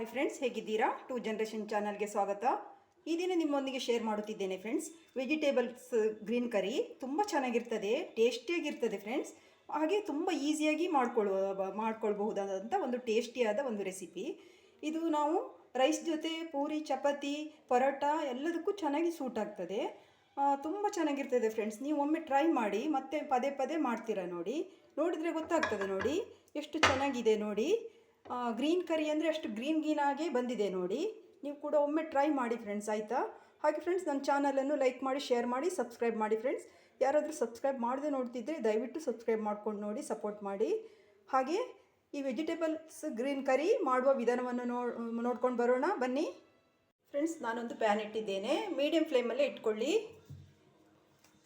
Hi friends, ಹೇಗಿದ್ದೀರಾ? Two generation ಚಾನಲ್ಗೆ ಸ್ವಾಗತ. ಈ ದಿನ ನಿಮ್ಮೊಂದಿಗೆ ಶೇರ್ ಮಾಡುತ್ತಿದ್ದೇನೆ ಫ್ರೆಂಡ್ಸ್. ವೆಜಿಟೇಬಲ್ಸ್ ಗ್ರೀನ್ ಕರಿ ತುಂಬ ಚೆನ್ನಾಗಿರ್ತದೆ, ಟೇಸ್ಟಿಯಾಗಿರ್ತದೆ ಫ್ರೆಂಡ್ಸ್. ಹಾಗೆ ತುಂಬ ಈಸಿಯಾಗಿ ಮಾಡ್ಕೊಳ್ಬಹುದಾದಂಥ ಒಂದು ಟೇಸ್ಟಿಯಾದ ಒಂದು ರೆಸಿಪಿ ಇದು. ನಾವು ರೈಸ್ ಜೊತೆ, ಪೂರಿ, ಚಪಾತಿ, ಪರೋಟ ಎಲ್ಲದಕ್ಕೂ ಚೆನ್ನಾಗಿ ಸೂಟ್ ಆಗ್ತದೆ. ತುಂಬ ಚೆನ್ನಾಗಿರ್ತದೆ ಫ್ರೆಂಡ್ಸ್. ನೀವು ಒಮ್ಮೆ ಟ್ರೈ ಮಾಡಿ, ಮತ್ತೆ ಪದೇ ಪದೇ ಮಾಡ್ತೀರಾ ನೋಡಿ. ನೋಡಿದರೆ ಗೊತ್ತಾಗ್ತದೆ ನೋಡಿ ಎಷ್ಟು ಚೆನ್ನಾಗಿದೆ ನೋಡಿ. ಗ್ರೀನ್ ಕರಿ ಅಂದರೆ ಅಷ್ಟು ಗ್ರೀನಾಗೇ ಬಂದಿದೆ ನೋಡಿ. ನೀವು ಕೂಡ ಒಮ್ಮೆ ಟ್ರೈ ಮಾಡಿ ಫ್ರೆಂಡ್ಸ್, ಆಯಿತಾ? ಹಾಗೆ ಫ್ರೆಂಡ್ಸ್, ನನ್ನ ಚಾನಲನ್ನು ಲೈಕ್ ಮಾಡಿ, ಶೇರ್ ಮಾಡಿ, ಸಬ್ಸ್ಕ್ರೈಬ್ ಮಾಡಿ ಫ್ರೆಂಡ್ಸ್. ಯಾರಾದರೂ ಸಬ್ಸ್ಕ್ರೈಬ್ ಮಾಡದೆ ನೋಡ್ತಿದ್ದರೆ ದಯವಿಟ್ಟು ಸಬ್ಸ್ಕ್ರೈಬ್ ಮಾಡ್ಕೊಂಡು ನೋಡಿ, ಸಪೋರ್ಟ್ ಮಾಡಿ. ಹಾಗೆ ಈ ವೆಜಿಟೇಬಲ್ಸ್ ಗ್ರೀನ್ ಕರಿ ಮಾಡುವ ವಿಧಾನವನ್ನು ನೋಡ್ಕೊಂಡು ಬರೋಣ ಬನ್ನಿ ಫ್ರೆಂಡ್ಸ್. ನಾನೊಂದು ಪ್ಯಾನ್ ಇಟ್ಟಿದ್ದೇನೆ, ಮೀಡಿಯಂ ಫ್ಲೇಮಲ್ಲೇ ಇಟ್ಕೊಳ್ಳಿ.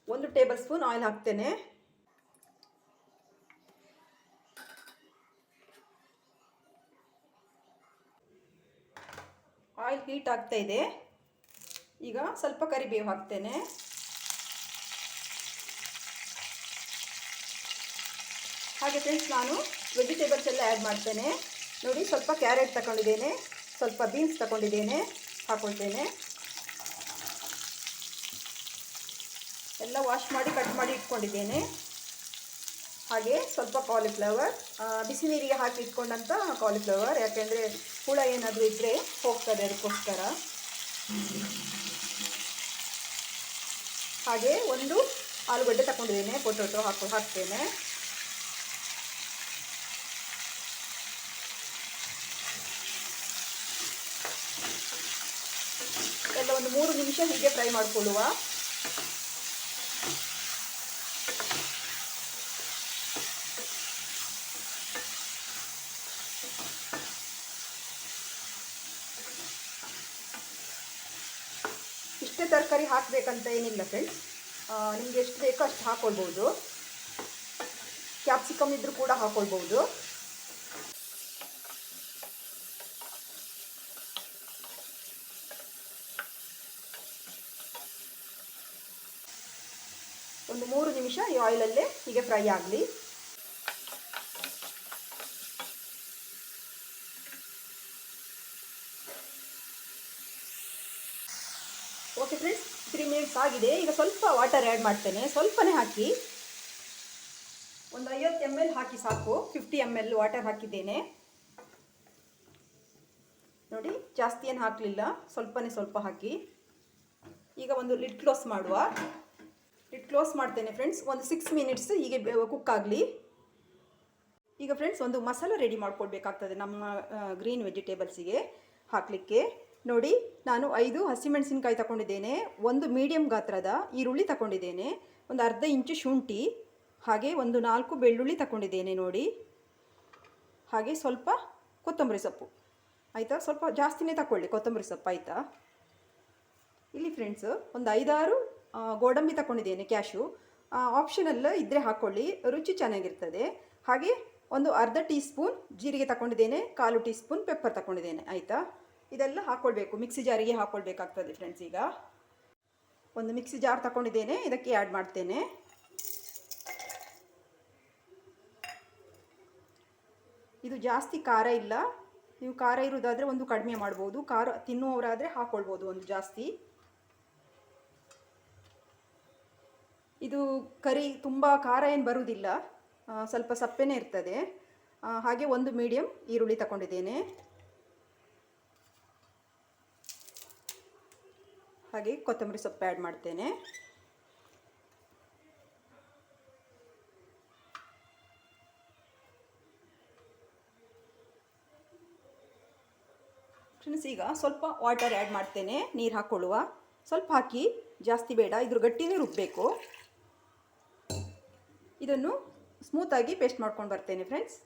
1 ಟೇಬಲ್ ಸ್ಪೂನ್ ಆಯಿಲ್ ಹಾಕ್ತೇನೆ. ಆಯಿಲ್ ಹೀಟ್ ಆಗ್ತಾ ಇದೆ. ಈಗ ಸ್ವಲ್ಪ ಕರಿಬೇವು ಹಾಕ್ತೇನೆ. ಹಾಗೆ ಫ್ರೆಂಡ್ಸ್, ನಾನು ವೆಜಿಟೇಬಲ್ಸ್ ಎಲ್ಲ ಆ್ಯಡ್ ಮಾಡ್ತೇನೆ ನೋಡಿ. ಸ್ವಲ್ಪ ಕ್ಯಾರೆಟ್ ತಗೊಂಡಿದ್ದೇನೆ, ಸ್ವಲ್ಪ ಬೀನ್ಸ್ ತಗೊಂಡಿದ್ದೇನೆ, ಹಾಕ್ಕೊಳ್ತೇನೆ. ಎಲ್ಲ ವಾಶ್ ಮಾಡಿ ಕಟ್ ಮಾಡಿ ಇಟ್ಕೊಂಡಿದ್ದೇನೆ. ಹಾಗೆ ಸ್ವಲ್ಪ ಕಾಲಿಫ್ಲವರ್, ಬಿಸಿ ನೀರಿಗೆ ಹಾಕಿ ಇಟ್ಕೊಂಡಂಥ ಕಾಲಿಫ್ಲವರ್, ಯಾಕೆಂದರೆ ಹುಳ ಏನಾದರೂ ಇದ್ದರೆ ಹೋಗ್ತದೆ, ಅದಕ್ಕೋಸ್ಕರ. ಹಾಗೆ ಒಂದು ಆಲೂಗಡ್ಡೆ ತಗೊಂಡಿದ್ದೇನೆ, ಪೊಟೊಟೊ ಹಾಕ್ತೇನೆ. ಎಲ್ಲ ಒಂದು 3 ನಿಮಿಷ ಹೀಗೆ ಫ್ರೈ ಮಾಡಿಕೊಳ್ಳುವ. ಇಷ್ಟೇ ತರಕಾರಿ ಹಾಕಬೇಕಂತ ಏನಿಲ್ಲ ಫ್ರೆಂಡ್ಸ್, ನಿಮಗೆ ಎಷ್ಟು ಬೇಕೋ ಅಷ್ಟು ಹಾಕ್ಕೊಳ್ಬೋದು. ಕ್ಯಾಪ್ಸಿಕಮ್ ಇದ್ದರೂ ಕೂಡ ಹಾಕ್ಕೊಳ್ಬೋದು. ಒಂದು 3 ನಿಮಿಷ ಈ ಆಯಿಲಲ್ಲೇ ಹೀಗೆ ಫ್ರೈ ಆಗಲಿ. ಓಕೆ ಫ್ರೆಂಡ್ಸ್, 3 ಮಿನಿಟ್ಸ್ ಆಗಿದೆ. ಈಗ ಸ್ವಲ್ಪ ವಾಟರ್ ಆ್ಯಡ್ ಮಾಡ್ತೇನೆ, ಸ್ವಲ್ಪನೇ ಹಾಕಿ. ಒಂದು 50 ml ಹಾಕಿ ಸಾಕು. 50 ml ವಾಟರ್ ಹಾಕಿದ್ದೇನೆ ನೋಡಿ. ಜಾಸ್ತಿ ಏನು ಹಾಕಲಿಲ್ಲ, ಸ್ವಲ್ಪ ಹಾಕಿ. ಈಗ ಒಂದು ಲಿಡ್ ಕ್ಲೋಸ್ ಮಾಡುವ. ಲಿಡ್ ಕ್ಲೋಸ್ ಮಾಡ್ತೇನೆ ಫ್ರೆಂಡ್ಸ್. ಒಂದು 6 ಮಿನಿಟ್ಸ್ ಹೀಗೆ ಕುಕ್ ಆಗಲಿ. ಈಗ ಫ್ರೆಂಡ್ಸ್, ಒಂದು ಮಸಾಲ ರೆಡಿ ಮಾಡ್ಕೊಳ್ಬೇಕಾಗ್ತದೆ ನಮ್ಮ ಗ್ರೀನ್ ವೆಜಿಟೇಬಲ್ಸಿಗೆ ಹಾಕಲಿಕ್ಕೆ. ನೋಡಿ, ನಾನು 5 ಹಸಿಮೆಣಸಿನ್ಕಾಯಿ ತಗೊಂಡಿದ್ದೇನೆ, ಒಂದು ಮೀಡಿಯಂ ಗಾತ್ರದ ಈರುಳ್ಳಿ ತಗೊಂಡಿದ್ದೇನೆ, ಒಂದು ಅರ್ಧ ಇಂಚು ಶುಂಠಿ, ಹಾಗೆ ಒಂದು 4 ಬೆಳ್ಳುಳ್ಳಿ ತಗೊಂಡಿದ್ದೇನೆ ನೋಡಿ. ಹಾಗೆ ಸ್ವಲ್ಪ ಕೊತ್ತಂಬರಿ ಸೊಪ್ಪು, ಆಯಿತಾ? ಸ್ವಲ್ಪ ಜಾಸ್ತಿನೇ ತಗೊಳ್ಳಿ ಕೊತ್ತಂಬರಿ ಸೊಪ್ಪು, ಆಯಿತಾ? ಇಲ್ಲಿ ಫ್ರೆಂಡ್ಸ್, ಒಂದು 5-6 ಗೋಡಂಬಿ ತಗೊಂಡಿದ್ದೇನೆ, ಕ್ಯಾಶು. ಆಪ್ಷನಲ್ ಇದ್ದರೆ ಹಾಕ್ಕೊಳ್ಳಿ, ರುಚಿ ಚೆನ್ನಾಗಿರ್ತದೆ. ಹಾಗೆ ಒಂದು ಅರ್ಧ ಟೀ ಸ್ಪೂನ್ ಜೀರಿಗೆ ತಗೊಂಡಿದ್ದೇನೆ, 1/4 ಟೀ ಸ್ಪೂನ್ ಪೆಪ್ಪರ್ ತಗೊಂಡಿದ್ದೇನೆ, ಆಯಿತಾ? ಇದೆಲ್ಲ ಹಾಕ್ಕೊಳ್ಬೇಕು, ಮಿಕ್ಸಿ ಜಾರಿಗೆ ಹಾಕ್ಕೊಳ್ಬೇಕಾಗ್ತದೆ ಫ್ರೆಂಡ್ಸ್. ಈಗ ಒಂದು ಮಿಕ್ಸಿ ಜಾರ್ ತಗೊಂಡಿದ್ದೇನೆ, ಇದಕ್ಕೆ ಆ್ಯಡ್ ಮಾಡ್ತೇನೆ. ಇದು ಜಾಸ್ತಿ ಖಾರ ಇಲ್ಲ, ನೀವು ಖಾರ ಇರೋದಾದರೆ ಒಂದು ಕಡಿಮೆ ಮಾಡ್ಬೋದು, ಖಾರ ತಿನ್ನುವವರಾದರೆ ಹಾಕ್ಕೊಳ್ಬೋದು ಒಂದು ಜಾಸ್ತಿ. ಇದು ಕರಿ ತುಂಬ ಖಾರ ಏನು ಬರುವುದಿಲ್ಲ, ಸ್ವಲ್ಪ ಸಪ್ಪೆನೇ ಇರ್ತದೆ. ಹಾಗೆ ಒಂದು ಮೀಡಿಯಂ ಈರುಳ್ಳಿ ತಗೊಂಡಿದ್ದೇನೆ. ಹಾಗೆ ಕೊತ್ತಂಬರಿ ಸೊಪ್ಪು ಆ್ಯಡ್ ಮಾಡ್ತೇನೆ. ಫ್ರೆಂಡ್ಸ್, ಈಗ ಸ್ವಲ್ಪ ವಾಟರ್ ಆ್ಯಡ್ ಮಾಡ್ತೇನೆ, ನೀರು ಹಾಕ್ಕೊಳ್ಳುವ. ಸ್ವಲ್ಪ ಹಾಕಿ, ಜಾಸ್ತಿ ಬೇಡ, ಇದ್ರ ಗಟ್ಟಿನೇ ರುಬ್ಬಬೇಕು. ಇದನ್ನು ಸ್ಮೂತಾಗಿ ಪೇಸ್ಟ್ ಮಾಡ್ಕೊಂಡು ಬರ್ತೇನೆ ಫ್ರೆಂಡ್ಸ್.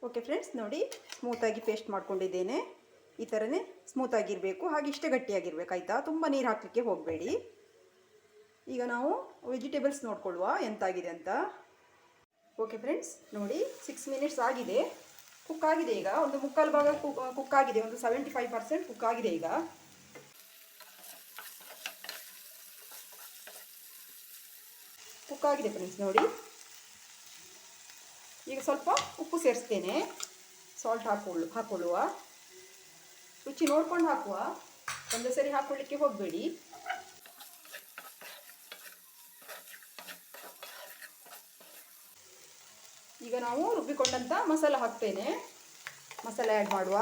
ಓಕೆ ಫ್ರೆಂಡ್ಸ್, ನೋಡಿ ಸ್ಮೂತಾಗಿ ಪೇಸ್ಟ್ ಮಾಡ್ಕೊಂಡಿದ್ದೇನೆ. ಈ ಥರನೇ ಸ್ಮೂತಾಗಿರಬೇಕು, ಹಾಗೆ ಇಷ್ಟೇ ಗಟ್ಟಿಯಾಗಿರ್ಬೇಕು, ಆಯಿತಾ? ತುಂಬ ನೀರು ಹಾಕಲಿಕ್ಕೆ ಹೋಗಬೇಡಿ. ಈಗ ನಾವು ವೆಜಿಟೇಬಲ್ಸ್ ನೋಡ್ಕೊಳ್ಳುವ ಎಂತಾಗಿದೆ ಅಂತ. ಓಕೆ ಫ್ರೆಂಡ್ಸ್, ನೋಡಿ 6 ಮಿನಿಟ್ಸ್ ಆಗಿದೆ, ಕುಕ್ ಆಗಿದೆ. ಈಗ ಒಂದು 3/4 ಭಾಗ ಕುಕ್ ಆಗಿದೆ, ಒಂದು 75% ಕುಕ್ ಆಗಿದೆ. ಈಗ ಕುಕ್ ಆಗಿದೆ ಫ್ರೆಂಡ್ಸ್ ನೋಡಿ. ಈಗ ಸ್ವಲ್ಪ ಉಪ್ಪು ಸೇರಿಸ್ತೇನೆ, ಸಾಲ್ಟ್ ಹಾಕೊಳ್ಳುವ. ರುಚಿ ನೋಡ್ಕೊಂಡು ಹಾಕುವ, ಒಂದೇ ಸರಿ ಹಾಕೊಳ್ಳಿಕ್ಕೆ ಹೋಗಬೇಡಿ. ಈಗ ನಾವು ರುಬ್ಬಿಕೊಂಡಂಥ ಮಸಾಲ ಹಾಕ್ತೇನೆ. ಮಸಾಲೆ ಆ್ಯಡ್ ಮಾಡುವ.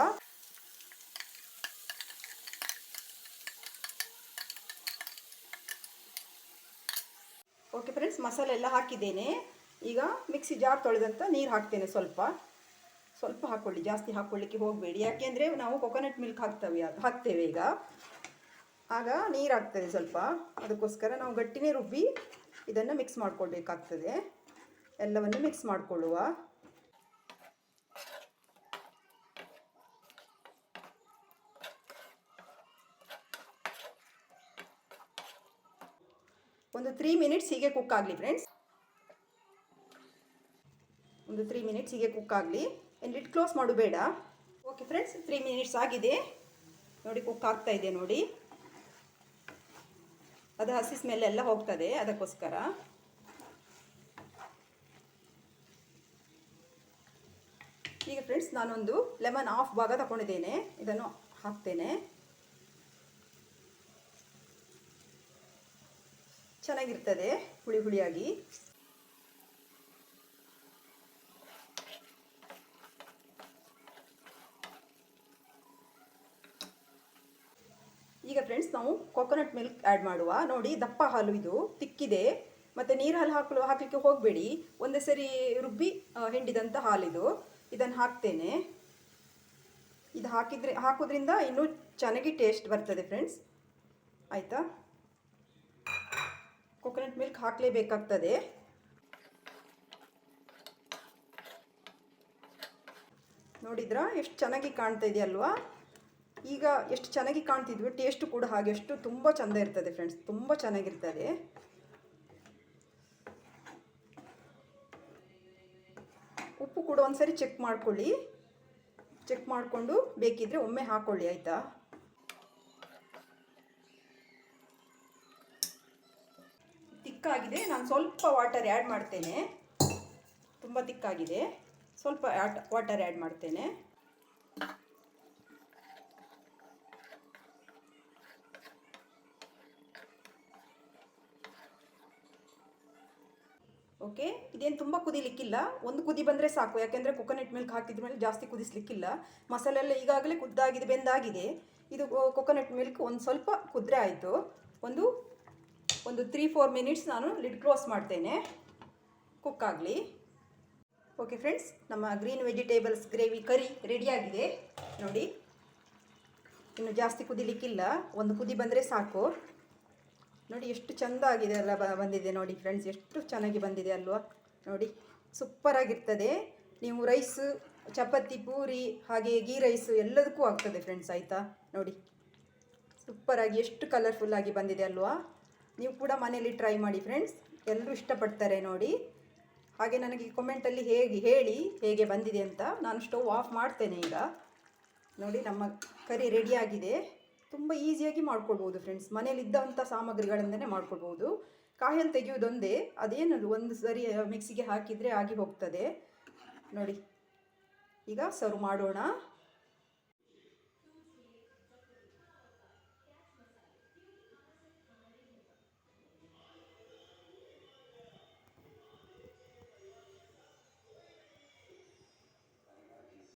ಓಕೆ ಫ್ರೆಂಡ್ಸ್, ಮಸಾಲೆ ಎಲ್ಲ ಹಾಕಿದ್ದೇನೆ. ಈಗ ಮಿಕ್ಸಿ ಜಾರ್ ತೊಳೆದಂಥ ನೀರು ಹಾಕ್ತೇನೆ. ಸ್ವಲ್ಪ ಸ್ವಲ್ಪ ಹಾಕ್ಕೊಳ್ಳಿ, ಜಾಸ್ತಿ ಹಾಕ್ಕೊಳ್ಳಿಕ್ಕೆ ಹೋಗಬೇಡಿ. ಯಾಕೆಂದರೆ ನಾವು ಕೊಕೊನಟ್ ಮಿಲ್ಕ್ ಹಾಕ್ತೇವೆ ಈಗ. ಆಗ ನೀರು ಆಗ್ತದೆ ಸ್ವಲ್ಪ, ಅದಕ್ಕೋಸ್ಕರ ನಾವು ಗಟ್ಟಿನೇ ರುಬ್ಬಿ ಇದನ್ನು ಮಿಕ್ಸ್ ಮಾಡ್ಕೊಳ್ಬೇಕಾಗ್ತದೆ. ಎಲ್ಲವನ್ನು ಮಿಕ್ಸ್ ಮಾಡಿಕೊಳ್ಳುವ. ಒಂದು 3 ಮಿನಿಟ್ಸ್ ಹೀಗೆ ಕುಕ್ ಆಗಲಿ ಫ್ರೆಂಡ್ಸ್. ಒಂದು 3 ಮಿನಿಟ್ಸ್ ಹೀಗೆ ಕುಕ್ ಆಗಲಿ. ಲಿಡ್ ಕ್ಲೋಸ್ ಮಾಡು ಬೇಡ. ಓಕೆ ಫ್ರೆಂಡ್ಸ್, 3 ಮಿನಿಟ್ಸ್ ಆಗಿದೆ ನೋಡಿ, ಕುಕ್ ಆಗ್ತಾ ಇದೆ ನೋಡಿ. ಅದು ಹಸಿ ಸ್ಮೆಲ್ ಎಲ್ಲ ಹೋಗ್ತದೆ, ಅದಕ್ಕೋಸ್ಕರ. ಈಗ ಫ್ರೆಂಡ್ಸ್, ನಾನೊಂದು ಲೆಮನ್ ಹಾಫ್ ಭಾಗ ತಗೊಂಡಿದ್ದೇನೆ, ಇದನ್ನು ಹಾಕ್ತೇನೆ. ಚೆನ್ನಾಗಿರ್ತದೆ ಹುಳಿ ಹುಳಿಯಾಗಿ. ಈಗ ಫ್ರೆಂಡ್ಸ್, ನಾವು ಕೊಕೊನಟ್ ಮಿಲ್ಕ್ ಆ್ಯಡ್ ಮಾಡುವ. ನೋಡಿ, ದಪ್ಪ ಹಾಲು ಇದು, ತಿಕ್ಕಿದೆ. ಮತ್ತು ನೀರು ಹಾಲು ಹಾಕಲಿಕ್ಕೆ ಹೋಗಬೇಡಿ, ಒಂದೇ ಸರಿ ರುಬ್ಬಿ ಹಿಂಡಿದಂಥ ಹಾಲಿದು. ಇದನ್ನು ಹಾಕ್ತೇನೆ. ಇದು ಹಾಕೋದ್ರಿಂದ ಇನ್ನೂ ಚೆನ್ನಾಗಿ ಟೇಸ್ಟ್ ಬರ್ತದೆ ಫ್ರೆಂಡ್ಸ್. ಆಯಿತಾ? ಕೊಕೊನಟ್ ಮಿಲ್ಕ್ ಹಾಕಲೇಬೇಕಾಗ್ತದೆ. ನೋಡಿದ್ರಾ ಎಷ್ಟು ಚೆನ್ನಾಗಿ ಕಾಣ್ತಾ ಇದೆಯಲ್ವಾ? ಈಗ ಎಷ್ಟು ಚೆನ್ನಾಗಿ ಕಾಣ್ತಿದ್ವಿ, ಟೇಸ್ಟು ಕೂಡ ಹಾಗೆ ಎಷ್ಟು ತುಂಬ ಚೆಂದ ಇರ್ತದೆ ಫ್ರೆಂಡ್ಸ್, ತುಂಬ ಚೆನ್ನಾಗಿರ್ತದೆ. ಉಪ್ಪು ಕೂಡ ಒಂದ್ಸರಿ ಚೆಕ್ ಮಾಡ್ಕೊಳ್ಳಿ. ಚೆಕ್ ಮಾಡಿಕೊಂಡು ಬೇಕಿದ್ರೆ ಒಮ್ಮೆ ಹಾಕ್ಕೊಳ್ಳಿ, ಆಯಿತಾ? ತಿಕ್ಕಾಗಿದೆ, ನಾನು ಸ್ವಲ್ಪ ವಾಟರ್ ಆ್ಯಡ್ ಮಾಡ್ತೇನೆ. ತುಂಬ ತಿಕ್ಕಾಗಿದೆ, ಸ್ವಲ್ಪ ವಾಟರ್ ಆ್ಯಡ್ ಮಾಡ್ತೇನೆ. ಓಕೆ, ಇದೇನು ತುಂಬ ಕುದಿಲಿಕ್ಕಿಲ್ಲ, ಒಂದು ಕುದಿ ಬಂದರೆ ಸಾಕು. ಯಾಕೆಂದರೆ ಕೊಕೊನಟ್ ಮಿಲ್ಕ್ ಹಾಕಿದ ಮೇಲೆ ಜಾಸ್ತಿ ಕುದಿಸ್ಲಿಕ್ಕಿಲ್ಲ. ಮಸಾಲೆ ಎಲ್ಲ ಈಗಾಗಲೇ ಕುದ್ದಾಗಿದೆ, ಬೆಂದಾಗಿದೆ. ಇದು ಕೊಕೊನಟ್ ಮಿಲ್ಕ್ ಒಂದು ಸ್ವಲ್ಪ ಕುದ್ರೆ ಆಯಿತು. ಒಂದು 3-4 ಮಿನಿಟ್ಸ್ ನಾನು ಲಿಡ್ ಕ್ಲೋಸ್ ಮಾಡ್ತೇನೆ, ಕುಕ್ ಆಗಲಿ. ಓಕೆ ಫ್ರೆಂಡ್ಸ್, ನಮ್ಮ ಗ್ರೀನ್ ವೆಜಿಟೇಬಲ್ಸ್ ಗ್ರೇವಿ ಕರಿ ರೆಡಿಯಾಗಿದೆ ನೋಡಿ. ಇನ್ನು ಜಾಸ್ತಿ ಕುದಿಲಿಕ್ಕಿಲ್ಲ, ಒಂದು ಕುದಿ ಬಂದರೆ ಸಾಕು. ನೋಡಿ ಎಷ್ಟು ಚೆಂದ ಆಗಿದೆ ಎಲ್ಲ ಬಂದಿದೆ ನೋಡಿ ಫ್ರೆಂಡ್ಸ್, ಎಷ್ಟು ಚೆನ್ನಾಗಿ ಬಂದಿದೆ ಅಲ್ವಾ? ನೋಡಿ, ಸೂಪರಾಗಿರ್ತದೆ. ನೀವು ರೈಸ್, ಚಪಾತಿ, ಪೂರಿ, ಹಾಗೆ ಗೀ ರೈಸು ಎಲ್ಲದಕ್ಕೂ ಆಗ್ತದೆ ಫ್ರೆಂಡ್ಸ್, ಆಯಿತಾ? ನೋಡಿ, ಸೂಪರಾಗಿ ಎಷ್ಟು ಕಲರ್ಫುಲ್ಲಾಗಿ ಬಂದಿದೆ ಅಲ್ವಾ? ನೀವು ಕೂಡ ಮನೇಲಿ ಟ್ರೈ ಮಾಡಿ ಫ್ರೆಂಡ್ಸ್, ಎಲ್ಲರೂ ಇಷ್ಟಪಡ್ತಾರೆ ನೋಡಿ. ಹಾಗೆ ನನಗೆ ಕಮೆಂಟಲ್ಲಿ ಹೇಳಿ ಹೇಗೆ ಬಂದಿದೆ ಅಂತ. ನಾನು ಸ್ಟವ್ ಆಫ್ ಮಾಡ್ತೇನೆ ಈಗ. ನೋಡಿ, ನಮ್ಮ ಕರಿ ರೆಡಿಯಾಗಿದೆ. ತುಂಬ ಈಸಿಯಾಗಿ ಮಾಡ್ಕೊಳ್ಬೋದು ಫ್ರೆಂಡ್ಸ್, ಮನೇಲಿದ್ದಂಥ ಸಾಮಗ್ರಿಗಳಿಂದನೇ ಮಾಡ್ಕೊಳ್ಬೋದು. ಕಾಯಲ್ಲಿ ತೆಗೆಯೋದೊಂದೇ, ಅದೇನದು ಒಂದು ಸರಿ ಮಿಕ್ಸಿಗೆ ಹಾಕಿದರೆ ಆಗಿ ಹೋಗ್ತದೆ ನೋಡಿ. ಈಗ ಸರ್ವ್ ಮಾಡೋಣ.